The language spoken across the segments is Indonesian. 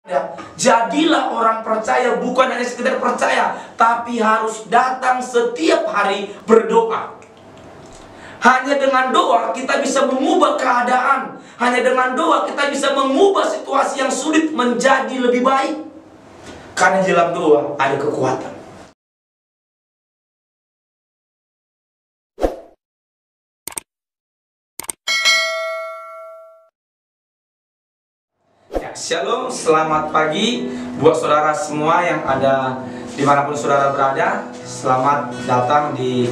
Ya, jadilah orang percaya, bukan hanya sekedar percaya, tapi harus datang setiap hari berdoa. Hanya dengan doa kita bisa mengubah keadaan. Hanya dengan doa kita bisa mengubah situasi yang sulit menjadi lebih baik. Karena di dalam doa ada kekuatan. Shalom, selamat pagi buat saudara semua yang ada dimanapun saudara berada. Selamat datang di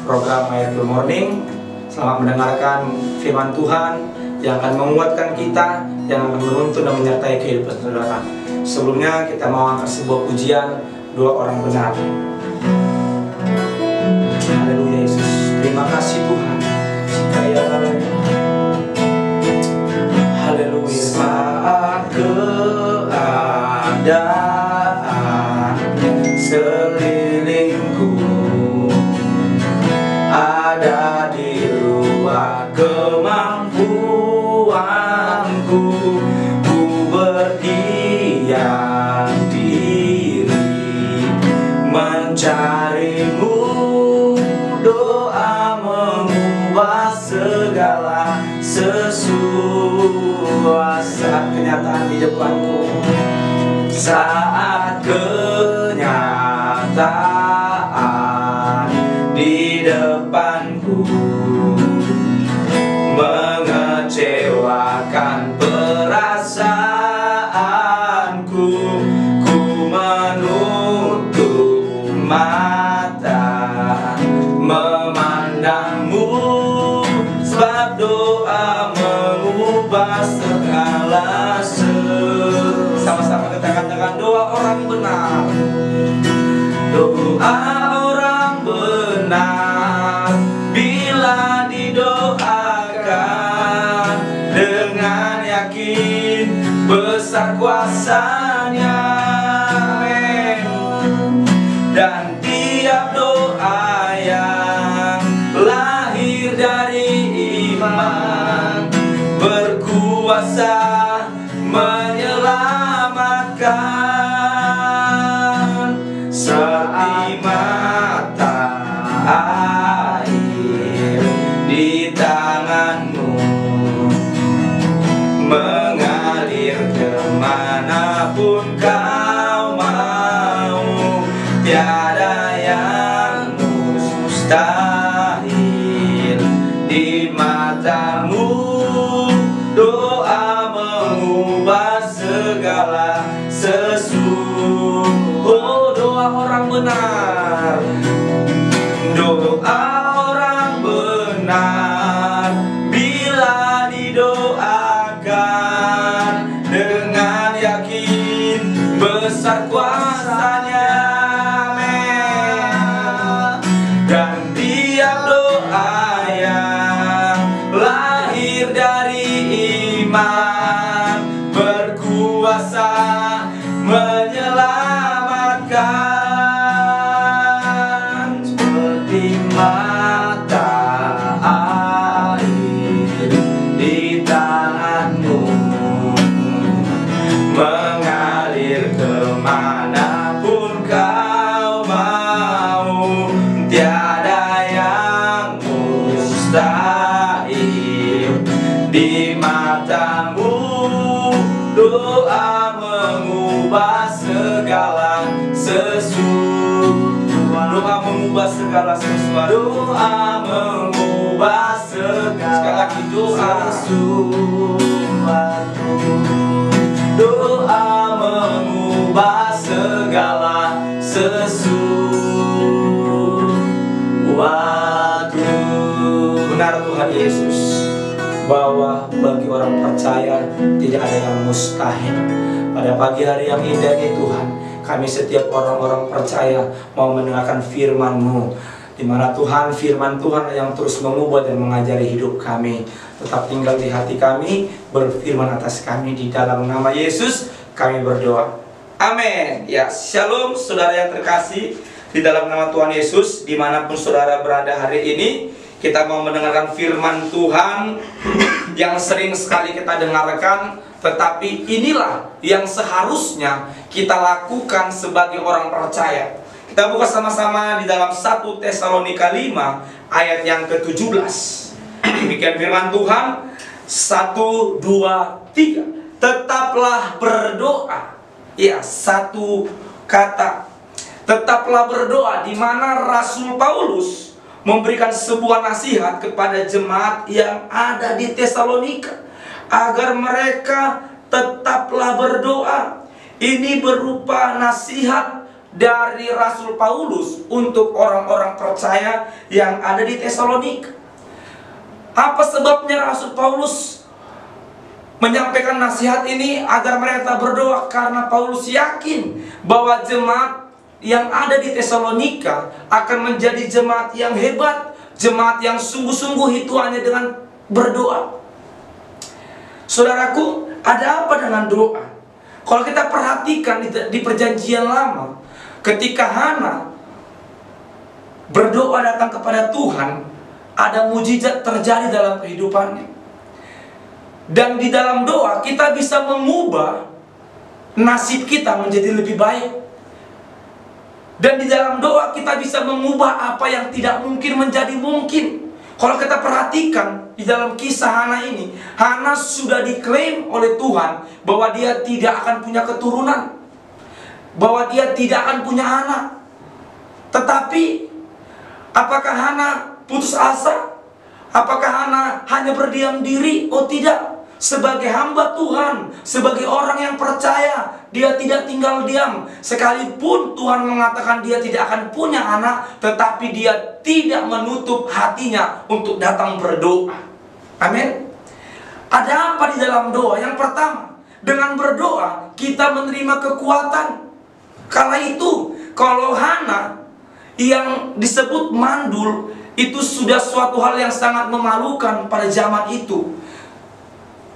program Miracle Morning. Selamat mendengarkan firman Tuhan yang akan menguatkan kita, yang akan menuntun dan menyertai kehidupan saudara. Sebelumnya kita mau angkat sebuah pujian, doa orang benar. Haleluya Yesus, terima kasih Tuhan. Haleluya. Saat keadaan sekelilingku ada di luar kemampuanku, ku berdiam diri mencarimu. Doa mengubah segala saat kenyataan di depanku, saat kenyataan di depanku mengecewakan perasaanku, ku menutup mata memandangmu, sebab doa mengubah segala sama-sama kita katakan doa orang benar. Doa orang benar bila didoakan dengan yakin besar kuasanya. Amin. Dan tiap doa yang lahir dari iman berkuasa menyelamatkan, seperti mata air di tanganmu mengalir kemanapun kau mau. Tiada yang mustahil di matamu. Doa mengubah segala sesuatu. Oh, doa orang benar. Doa orang benar bila didoakan dengan yakin besar kuasanya. Amin. Dan tiap doa yang lahir dari iman berkuasa menyelamatkan, seperti mata air di tanganmu mengalir kemanapun kau mau. Tiada yang mustahil di matamu. Doa mengubah segala sesuatu. Doa mengubah segala sesuatu. Doa mengubah segala. Sekali lagi doa sesuatu. Doa mengubah segala sesuatu. Benar Tuhan Yesus, bahwa bagi orang percaya tidak ada yang mustahil. Pada pagi hari yang indah ini Tuhan, kami setiap orang-orang percaya mau mendengarkan firman-Mu, di mana Tuhan, firman Tuhan yang terus mengubah dan mengajari hidup kami. Tetap tinggal di hati kami, berfirman atas kami. Di dalam nama Yesus kami berdoa, amin. Ya, shalom saudara yang terkasih di dalam nama Tuhan Yesus. Dimanapun saudara berada hari ini, kita mau mendengarkan firman Tuhan yang sering sekali kita dengarkan, Tetapi inilah yang seharusnya kita lakukan sebagai orang percaya. Kita buka sama-sama di dalam 1 Tesalonika 5 ayat yang ke-17. Demikian firman Tuhan. 1, 2, 3. Tetaplah berdoa. Ya, satu kata. Tetaplah berdoa, di mana Rasul Paulus memberikan sebuah nasihat kepada jemaat yang ada di Tesalonika agar mereka tetaplah berdoa. Ini berupa nasihat dari Rasul Paulus untuk orang-orang percaya yang ada di Tesalonika. Apa sebabnya Rasul Paulus menyampaikan nasihat ini agar mereka berdoa? Karena Paulus yakin bahwa jemaat yang ada di Tesalonika akan menjadi jemaat yang hebat, jemaat yang sungguh-sungguh itu hanya dengan berdoa. Saudaraku, ada apa dengan doa? Kalau kita perhatikan di perjanjian lama, ketika Hana berdoa datang kepada Tuhan, ada mujizat terjadi dalam kehidupannya. Dan di dalam doa kita bisa mengubah nasib kita menjadi lebih baik. Dan di dalam doa kita bisa mengubah apa yang tidak mungkin menjadi mungkin. Kalau kita perhatikan di dalam kisah Hana ini, Hana sudah diklaim oleh Tuhan bahwa dia tidak akan punya keturunan, bahwa dia tidak akan punya anak. Tetapi apakah Hana putus asa? Apakah Hana hanya berdiam diri? Oh tidak. Sebagai hamba Tuhan, sebagai orang yang percaya, dia tidak tinggal diam. Sekalipun Tuhan mengatakan dia tidak akan punya anak, tetapi dia tidak menutup hatinya untuk datang berdoa. Amin. Ada apa di dalam doa? Yang pertama, dengan berdoa kita menerima kekuatan. Kala itu, kalau Hana yang disebut mandul, itu sudah suatu hal yang sangat memalukan pada zaman itu.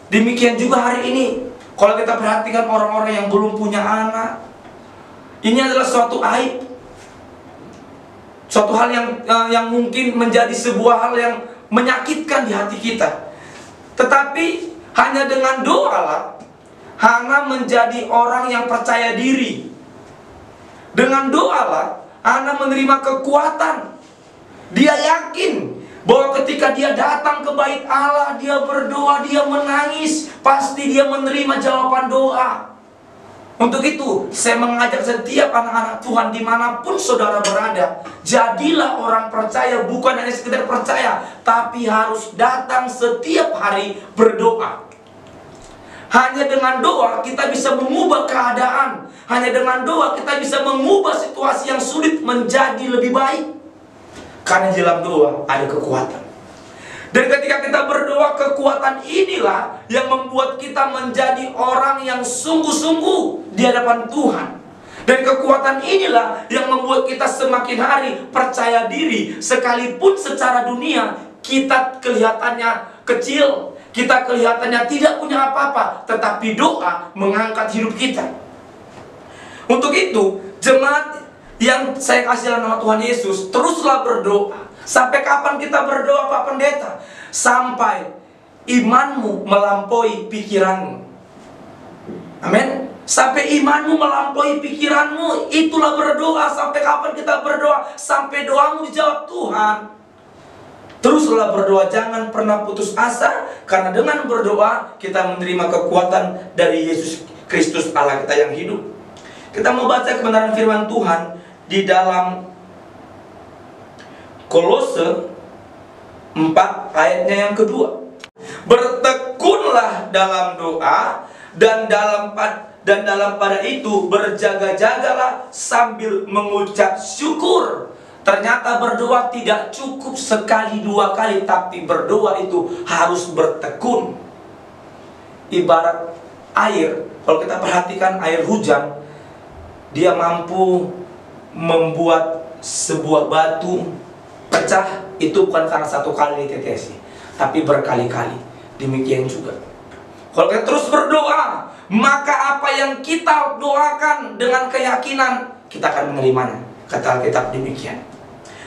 Demikian juga hari ini, kalau kita perhatikan orang-orang yang belum punya anak, ini adalah suatu aib, suatu hal yang mungkin menjadi sebuah hal yang menyakitkan di hati kita. Tetapi hanya dengan doalah Hana menjadi orang yang percaya diri. Dengan doalah Hana menerima kekuatan. Dia yakin bahwa ketika dia datang ke bait Allah, dia berdoa, dia menangis, pasti dia menerima jawaban doa. Untuk itu, saya mengajak setiap anak-anak Tuhan dimanapun saudara berada, jadilah orang percaya, bukan hanya sekedar percaya, tapi harus datang setiap hari berdoa. Hanya dengan doa kita bisa mengubah keadaan. Hanya dengan doa kita bisa mengubah situasi yang sulit menjadi lebih baik. Karena di dalam doa ada kekuatan. Dan ketika kita berdoa, kekuatan inilah yang membuat kita menjadi orang yang sungguh-sungguh di hadapan Tuhan. Dan kekuatan inilah yang membuat kita semakin hari percaya diri. Sekalipun secara dunia kita kelihatannya kecil, kita kelihatannya tidak punya apa-apa, tetapi doa mengangkat hidup kita. Untuk itu, jemaat yang saya kasih dalam nama Tuhan Yesus, teruslah berdoa. Sampai kapan kita berdoa, Pak Pendeta? Sampai imanmu melampaui pikiranmu. Amin. Sampai imanmu melampaui pikiranmu, itulah berdoa. Sampai kapan kita berdoa? Sampai doamu dijawab Tuhan. Teruslah berdoa, jangan pernah putus asa. Karena dengan berdoa kita menerima kekuatan dari Yesus Kristus Allah kita yang hidup. Kita mau baca kebenaran firman Tuhan di dalam Kolose 4 ayatnya yang kedua. Bertekunlah dalam doa dan dalam pada itu berjaga-jagalah sambil mengucap syukur. Ternyata berdoa tidak cukup sekali dua kali, tapi berdoa itu harus bertekun. Ibarat air, kalau kita perhatikan air hujan, dia mampu membuat sebuah batu pecah, itu bukan karena satu kali ditetesi, tapi berkali-kali. Demikian juga kalau kita terus berdoa, maka apa yang kita doakan dengan keyakinan, kita akan menerimanya. Kata Alkitab demikian.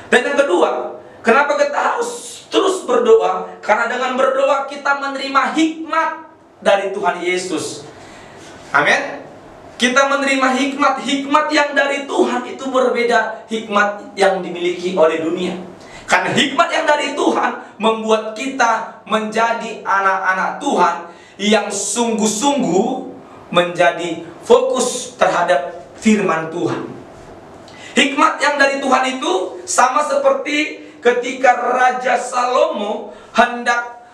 Dan yang kedua, kenapa kita harus terus berdoa? Karena dengan berdoa kita menerima hikmat. dari Tuhan Yesus. Amin. Kita menerima hikmat yang dari Tuhan itu berbeda hikmat yang dimiliki oleh dunia. Karena hikmat yang dari Tuhan membuat kita menjadi anak-anak Tuhan yang sungguh-sungguh menjadi fokus terhadap firman Tuhan. Hikmat yang dari Tuhan itu sama seperti ketika Raja Salomo hendak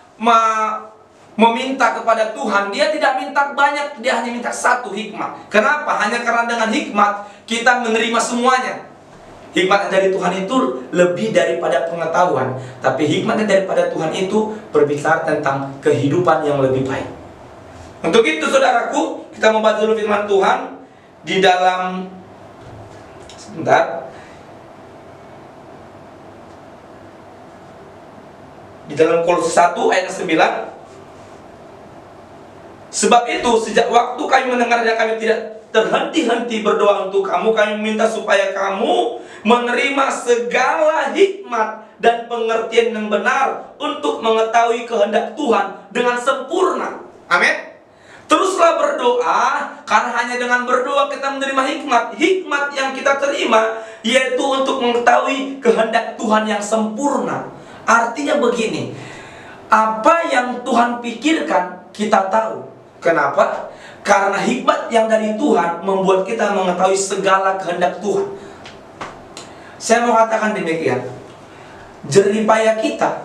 meminta kepada Tuhan. Dia tidak minta banyak, dia hanya minta satu hikmat. Kenapa? Hanya karena dengan hikmat kita menerima semuanya. Hikmat dari Tuhan itu lebih daripada pengetahuan, tapi hikmatnya daripada Tuhan itu berbicara tentang kehidupan yang lebih baik. Untuk itu saudaraku, kita membaca dulu firman Tuhan di dalam di dalam Kolose 1 ayat 9. Sebab itu sejak waktu kami mendengar dan kami tidak terhenti-henti berdoa untuk kamu, kami minta supaya kamu menerima segala hikmat dan pengertian yang benar untuk mengetahui kehendak Tuhan dengan sempurna. Amin. Teruslah berdoa, karena hanya dengan berdoa kita menerima hikmat. Hikmat yang kita terima yaitu untuk mengetahui kehendak Tuhan yang sempurna. Artinya begini, apa yang Tuhan pikirkan kita tahu. Kenapa? Karena hikmat yang dari Tuhan membuat kita mengetahui segala kehendak Tuhan. Saya mau katakan demikian, jeripaya kita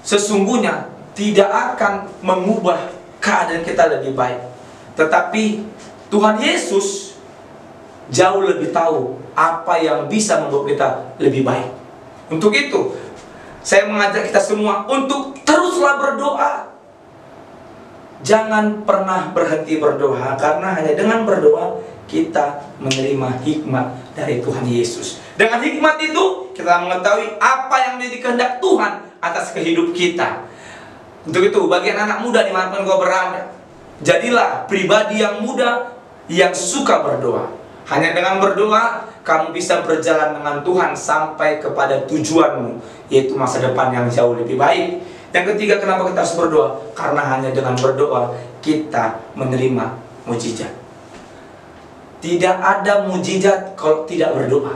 sesungguhnya tidak akan mengubah keadaan kita lebih baik. Tetapi Tuhan Yesus jauh lebih tahu apa yang bisa membuat kita lebih baik. Untuk itu saya mengajak kita semua untuk teruslah berdoa. Jangan pernah berhenti berdoa, karena hanya dengan berdoa kita menerima hikmat dari Tuhan Yesus. Dengan hikmat itu kita mengetahui apa yang menjadi kehendak Tuhan atas kehidupan kita. Untuk itu, bagi anak muda dimanapun kau berada, jadilah pribadi yang muda yang suka berdoa. Hanya dengan berdoa, kamu bisa berjalan dengan Tuhan sampai kepada tujuanmu, yaitu masa depan yang jauh lebih baik. Yang ketiga, kenapa kita harus berdoa? Karena hanya dengan berdoa, kita menerima mujizat. Tidak ada mujizat kalau tidak berdoa.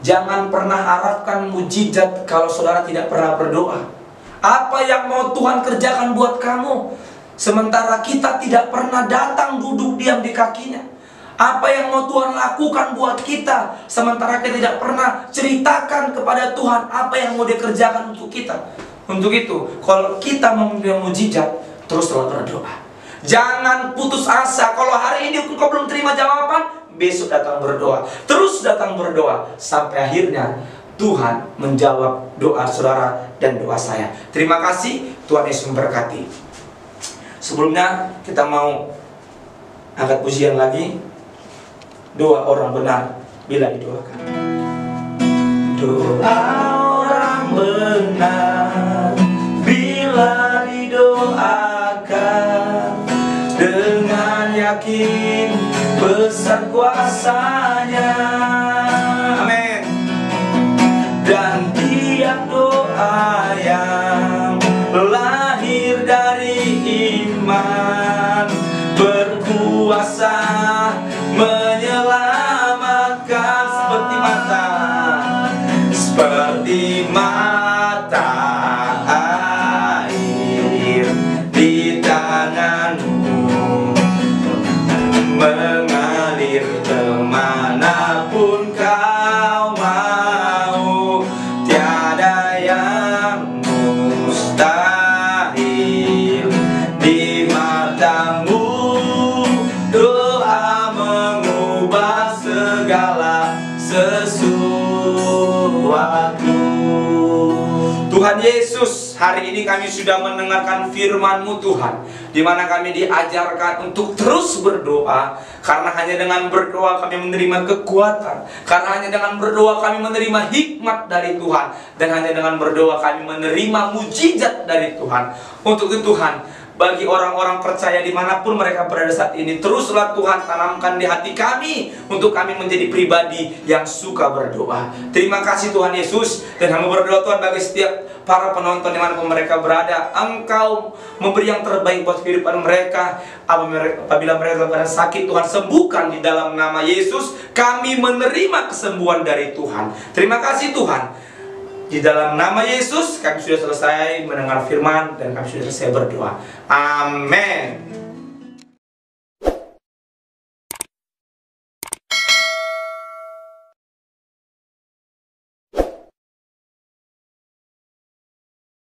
Jangan pernah harapkan mujizat kalau saudara tidak pernah berdoa. Apa yang mau Tuhan kerjakan buat kamu, sementara kita tidak pernah datang duduk diam di kakinya? Apa yang mau Tuhan lakukan buat kita, sementara kita tidak pernah ceritakan kepada Tuhan apa yang mau Dia kerjakan untuk kita? Untuk itu, kalau kita mau menerima mujizat, teruslah berdoa. Jangan putus asa. Kalau hari ini engkau belum terima jawaban, besok datang berdoa. Terus datang berdoa sampai akhirnya Tuhan menjawab doa saudara dan doa saya. Terima kasih, Tuhan Yesus memberkati. Sebelumnya kita mau angkat pujian lagi. Doa orang benar bila didoakan. Doa orang benar bila didoakan, dengan yakin besar kuasanya. Amin. Dan tiap doa yang lahir dari iman berkuasa menyelamatkan, seperti mata air di tanganmu, mengalir kemanapun kau mau. Tiada yang mustahil di matamu. Doa mengubah segala sesuatu. Tuhan Yesus, hari ini kami sudah mendengarkan firman-Mu Tuhan, di mana kami diajarkan untuk terus berdoa. Karena hanya dengan berdoa kami menerima kekuatan. Karena hanya dengan berdoa kami menerima hikmat dari Tuhan. Dan hanya dengan berdoa kami menerima mujizat dari Tuhan. Untuk itu Tuhan, bagi orang-orang percaya dimanapun mereka berada saat ini. Teruslah Tuhan tanamkan di hati kami untuk kami menjadi pribadi yang suka berdoa. Terima kasih Tuhan Yesus. Dan kami berdoa Tuhan bagi setiap para penonton dimanapun mereka berada, Engkau memberi yang terbaik buat kehidupan mereka. Apabila mereka dalam keadaan sakit, Tuhan sembuhkan di dalam nama Yesus. Kami menerima kesembuhan dari Tuhan. Terima kasih Tuhan. Di dalam nama Yesus kami sudah selesai mendengar firman dan kami sudah selesai berdoa. Amin.